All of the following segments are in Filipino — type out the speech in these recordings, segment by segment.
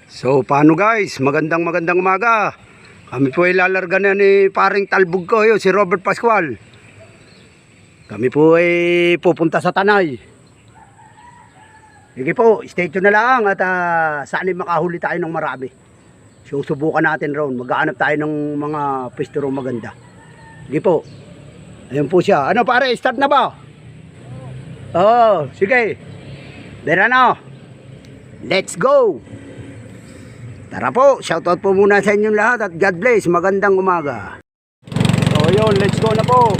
So paano guys, magandang umaga. Kami po ay lalarga na ni paring talbog ko, yun, si Robert Pascual. Kami po ay pupunta sa Tanay. Sige po, stay tuned na lang at saan ay makahuli tayo ng marami. Susubukan natin roon, maghahanap tayo ng mga pwesto ron maganda. Sige po, ayun po siya. Ano pare, start na ba? Oo, sige. Dera na. Let's go! Tara po, shoutout po muna sa inyong lahat at God bless, magandang umaga. So yun, let's go na po.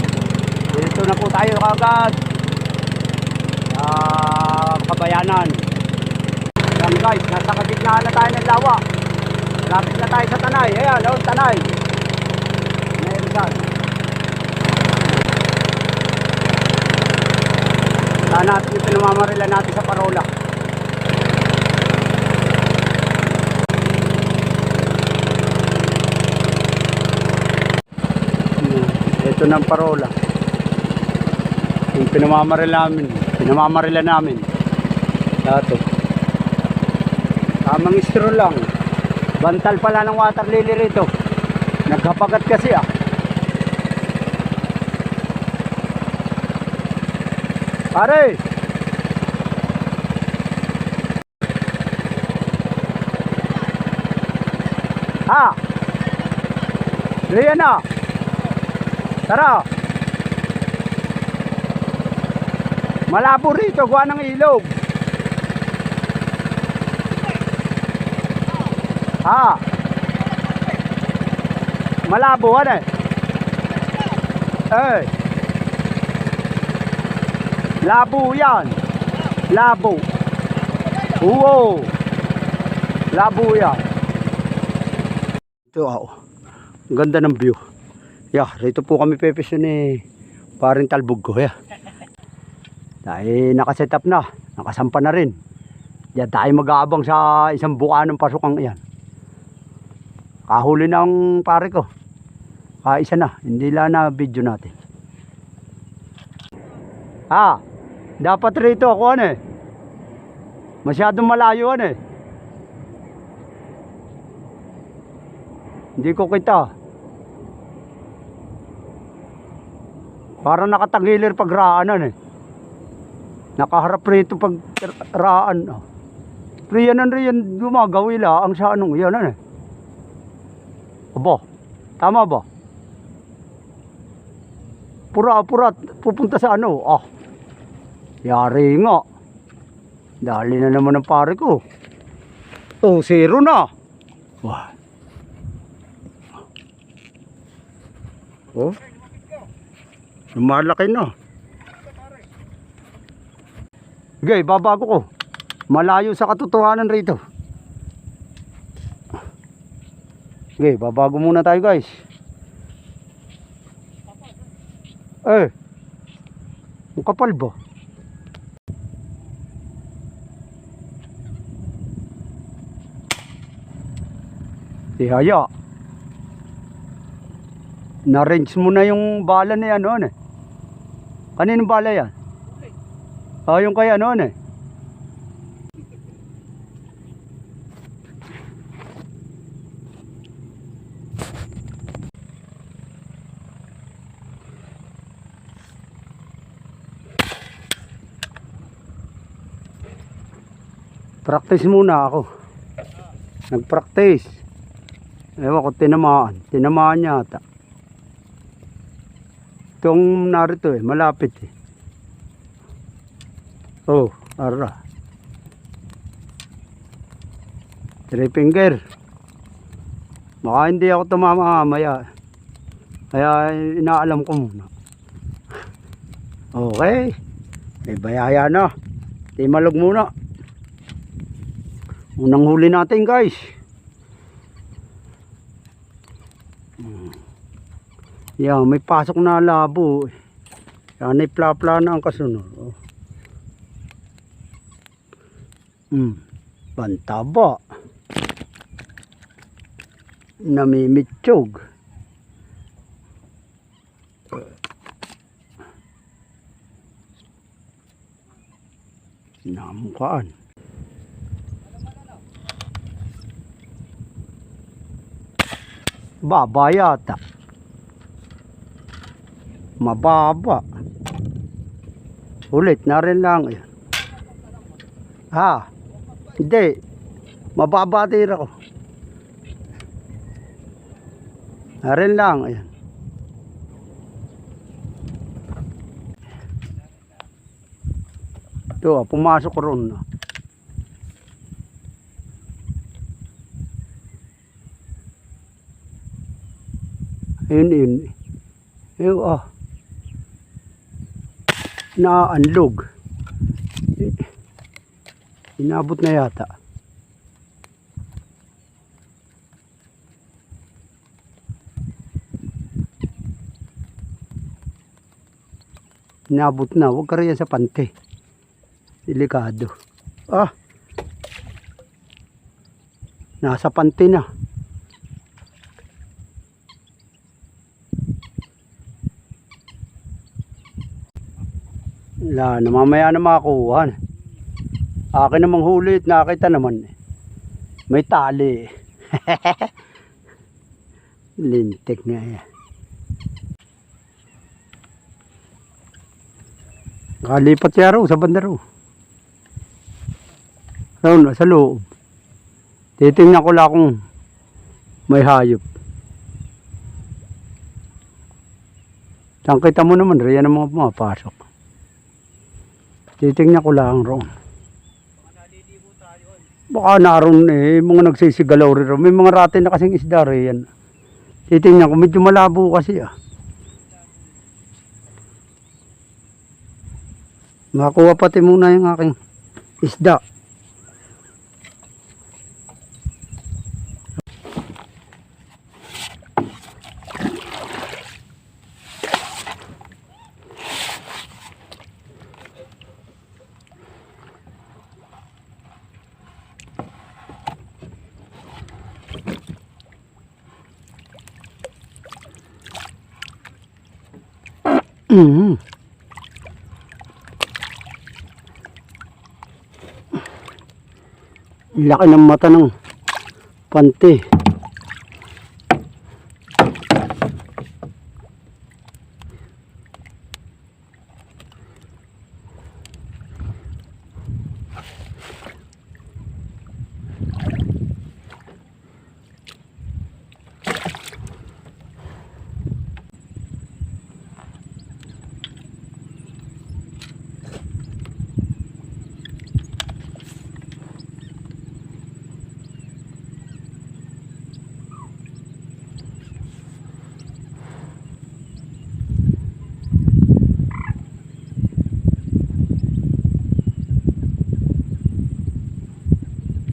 Dito na po tayo kagad sa Kabayanan. Yan guys, nasa kagitnaan na tayo ng lawa. Malapit na tayo sa Tanay. Ayan, oh, Tanay. Mayroon. Saan natin yung pinamamarila natin sa parola. Ito ng parola. Yung pinamamarila namin. Ito. Tamang straw lang. Bantal pala ng water lily rito. Nagkapagat kasi Pare! Ha! Diyan na! Tara! Malabo rito, gawa ng ilog. Ha! Malabo, ano eh? Eh! Labo yan! Labo! Oo! Labo yan! Ito ang ganda ng view. Rito po kami pepesyon ni paring talbog ko. Dahil nakaset up na, nakasampa na rin. Diyan tayo mag-aabang sa isang buka ng pasukang iyan. Kahuli ng pare ko. Isa na, hindi lang na video natin. Dapat rito ako masyadong malayo Hindi ko kita. Parang nakatagilir pag raanan Nakaharap rito pag raan. Riyan gumagawila ang sa anong yan Aba, tama ba? Pura pupunta sa yari nga. Dali na naman ang pare ko. Zero na. Wah. Lumalaki na. Okay, babago ko. Malayo sa katotohanan rito. Okay, babago muna tayo guys. Ang kapal ba? Haya. Na-range mo na yung bala na yan Kaninong bala yan? Yung kaya Practice muna ako. Nag-practice. Ewan ko, tinamaan yata. Itong narito malapit ara. 3 finger. Baka hindi ako tumama mamaya. Kaya inaalam ko muna. Okay. May bayaya na. Timalog muna. Unang huli natin guys. May pasok na labo. Yan ay plapla na ang kasunod. Bantaba. Namimitsog. Namukhaan. Baba yata. Mababa. Ulit na rin lang. Ayan. Hindi. Mababa tira ko. Na rin lang. Ayan. Ito, pumasok ko ron. Ayun. Ayun, naanlog. Inabot na yata. Inabot na. Huwag ka rin sa pante. Delikado. Nasa pante na. Wala na, mamaya na makakuha. Akin namang hulit, nakita naman. May tali. Lintik nga yan. Kalipat siya raw sa banda raw. Raw sa loob. Titingnan ko lang kung may hayop. Tangkita mo naman, riyan ang mga pumapasok. Titingnan ko lang raw. Baka naroon mga nagsisigalaw rin. May mga ratin na kasing isda riyan. Titingnan ko, medyo malabo kasi Makuha pati muna yung aking isda. Laki ng mata ng pante.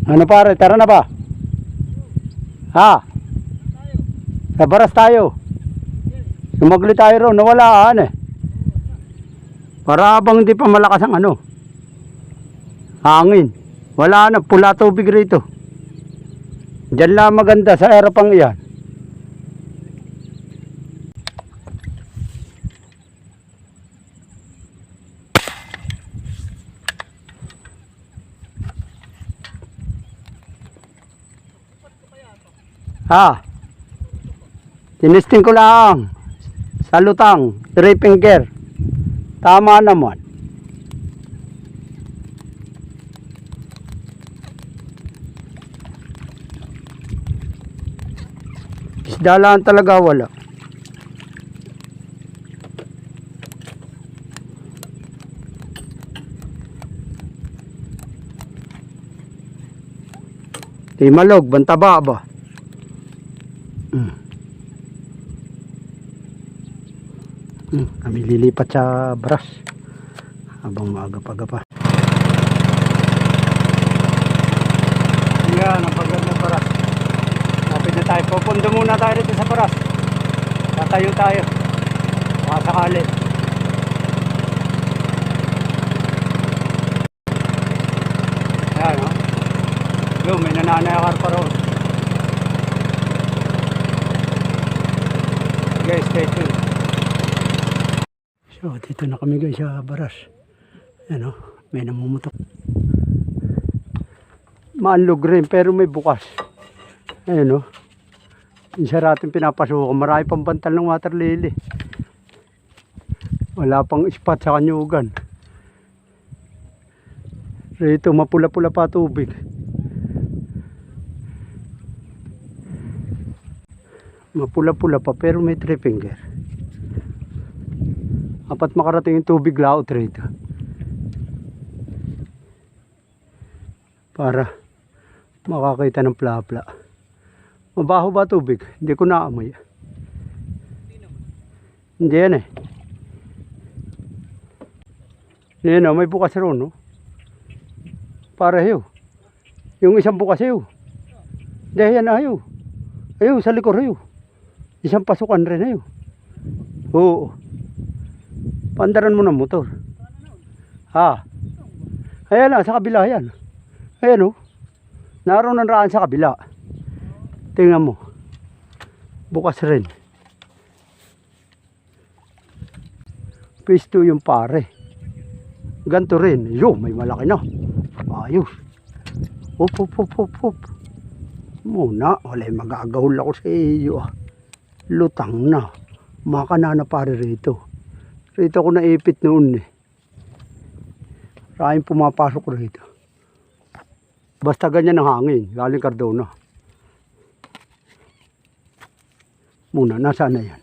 Ano pare, tara na ba? Sa baras tayo. Sumagli tayo ron, nawalaan Para bang hindi pa malakas ang hangin. Wala na, pula tubig rito. Diyan lang maganda sa erapang iyan. Tinisting ko lang sa lutang, 3 finger. Tama naman. Isda lang talaga wala. Timalog, bantaba ba? Kami lilipat sa baras habang maaga-paga pa. Yan ang paganda baras. Lapit na tayo. Pupundo muna tayo dito sa baras. Tatayo tayo. Baka sakali. Yan Yo, may nananayakar pa roon. Guys, stay tuned. So, dito na kami guys sa baras. Ayan may namumutok. Maanlog rin pero may bukas. Ayan Isa natin pinapasukan. Marami pang bantal ng water lily. Wala pang spot sa kanyugan. Rito mapula-pula pa tubig. Mapula-pula pa pero may 3 finger. Apat makarating yung tubig laot rito. Para makakita ng pla-pla. Mabaho ba tubig? Hindi ko naamoy. Hindi yan eh. Yan o, may bukas ron no? Para hiyo. Yung isang bukas hiyo. Hindi yan hiyo. Hiyo sa likor hiyo. Isang pasukan rin hiyo. Oo. Pandaran mo ng motor. Ha? Ayan na, sa kabila yan. Ayan o. Naroon ang raan sa kabila. Tingnan mo. Bukas rin. Pisto yung pare. Ganto rin. Yo, may malaki na. Ayos. Hop, hop, hop, hop, hop. Muna, wala'y magagahol ako sa iyo. Lutang na. Makana na pare rito. Rito ako naipit noon eh. Maraming pumapasok rito. Basta ganyan ang hangin. Galing Cardona. Muna, nasaan na yan?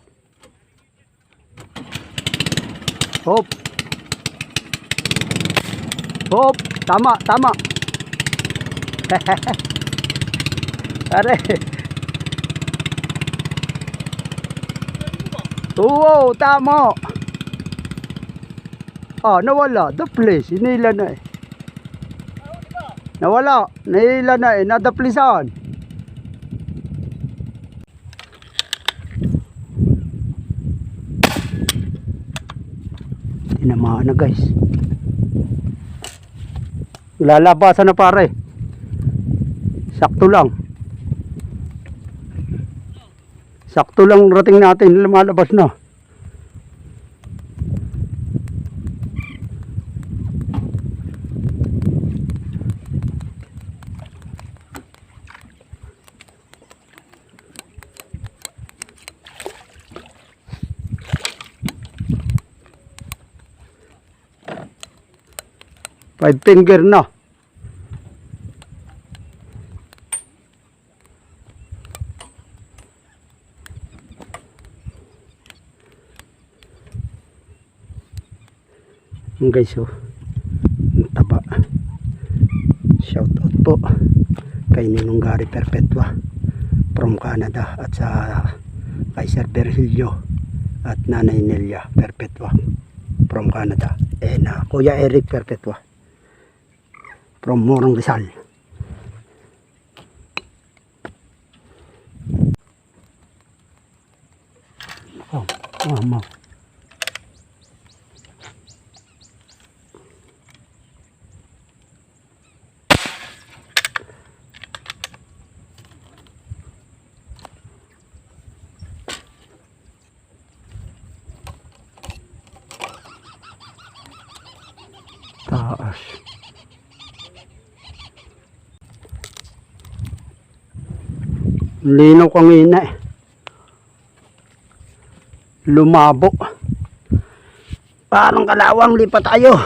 Hop! Hop! Tama, tama! Are! Oo, tama! Ah, nawala. The place. Inila na eh. Nawala. Nahila na eh. Nadaplisan. Tinamaan na guys. Lalabasan na pare. Sakto lang. Sakto lang rating natin. Lumalabas na. Five finger na. Guys, oh, ang taba. Shout out po kay Ninong Gary Perpetua from Canada at sa kay Sir Virgilio at Nanay Nelia Perpetua from Canada, and Kuya Eric Perpetua from Morong Rizal. Oh, mama. Taas. Linaw kanina eh. Lumabo. Parang kalawang lipat tayo.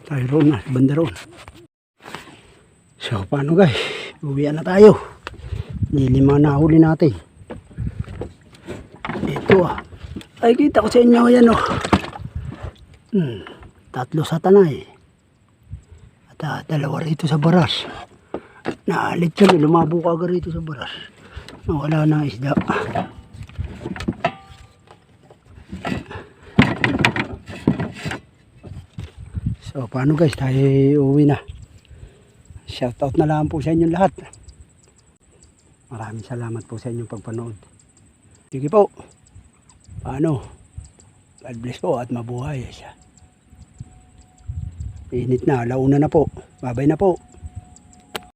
Tayo na, bandaron. So, paano guys? Uwian na tayo. Lima na huli natin. Ito ay kita ko sa inyo yan tatlo sa tanay. At dalawa rito sa baras. Naalit yan, lumabo ka agad rito sa baras. Wala na isda. So paano guys, tayo uwi na. Shoutout na lang po sa inyong lahat. Maraming salamat po sa inyong pagpanood. Sige po. Paano? God bless po at mabuhay siya. Init na, alauna na po. Babay na po.